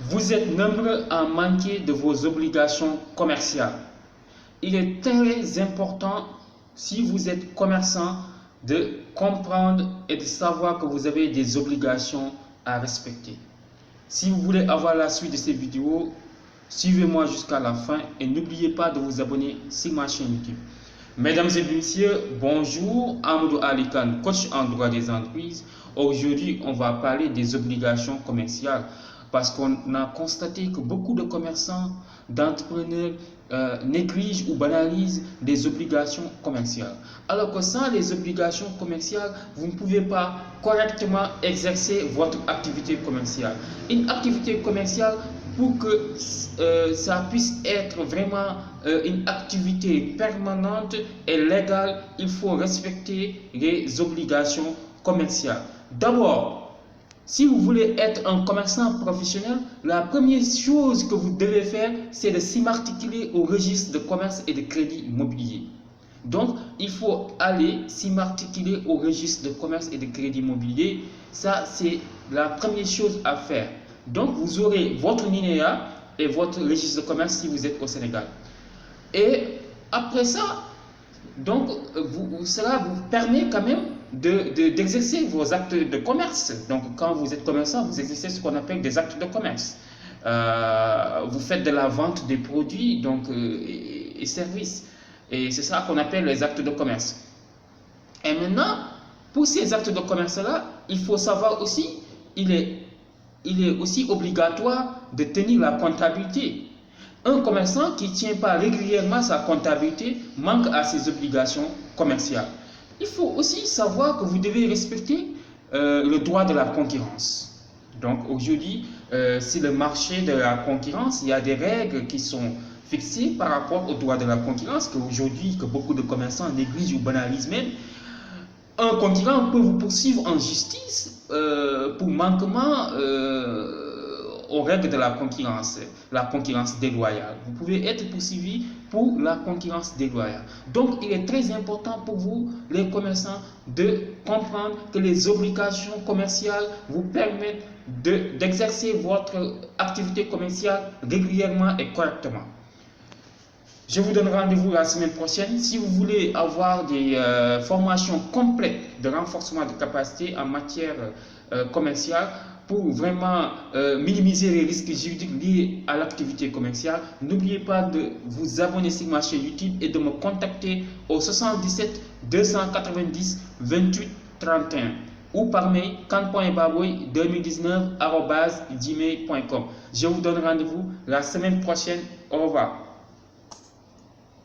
Vous êtes nombreux à manquer de vos obligations commerciales. Il est très important, si vous êtes commerçant, de comprendre et de savoir que vous avez des obligations à respecter. Si vous voulez avoir la suite de ces vidéos, suivez-moi jusqu'à la fin et n'oubliez pas de vous abonner sur ma chaîne YouTube. Mesdames et messieurs, bonjour, Amadou Ali Khan, coach en droit des entreprises. Aujourd'hui, on va parler des obligations commerciales parce qu'on a constaté que beaucoup de commerçants, d'entrepreneurs négligent ou banalisent les obligations commerciales. Alors que sans les obligations commerciales, vous ne pouvez pas correctement exercer votre activité commerciale. Une activité commerciale, pour que ça puisse être vraiment une activité permanente et légale, il faut respecter les obligations commerciales. D'abord, si vous voulez être un commerçant professionnel, la première chose que vous devez faire, c'est de s'immatriculer au registre de commerce et de crédit immobilier. Donc, il faut aller s'immatriculer au registre de commerce et de crédit immobilier. Ça, c'est la première chose à faire. Donc, vous aurez votre NINEA et votre registre de commerce si vous êtes au Sénégal. Et après ça, donc, cela vous permet quand même d'exercer vos actes de commerce. Donc, quand vous êtes commerçant, vous exercez ce qu'on appelle des actes de commerce. Vous faites de la vente des produits donc, et services. Et c'est ça qu'on appelle les actes de commerce. Et maintenant, pour ces actes de commerce-là, il faut savoir aussi, il est aussi obligatoire de tenir la comptabilité. Un commerçant qui ne tient pas régulièrement sa comptabilité manque à ses obligations commerciales. Il faut aussi savoir que vous devez respecter le droit de la concurrence. Donc aujourd'hui, sur le marché de la concurrence, il y a des règles qui sont fixées par rapport au droit de la concurrence que beaucoup de commerçants négligent ou banalisent même. Un concurrent peut vous poursuivre en justice pour manquement aux règles de la concurrence déloyale. Vous pouvez être poursuivi pour la concurrence déloyale. Donc, il est très important pour vous, les commerçants, de comprendre que les obligations commerciales vous permettent d'exercer votre activité commerciale régulièrement et correctement. Je vous donne rendez-vous la semaine prochaine. Si vous voulez avoir des formations complètes de renforcement de capacité en matière commerciale, pour vraiment minimiser les risques juridiques liés à l'activité commerciale, n'oubliez pas de vous abonner sur ma chaîne YouTube et de me contacter au 77 290 28 31 ou par mail khan.baboy2019@gmail.com. Je vous donne rendez-vous la semaine prochaine. Au revoir.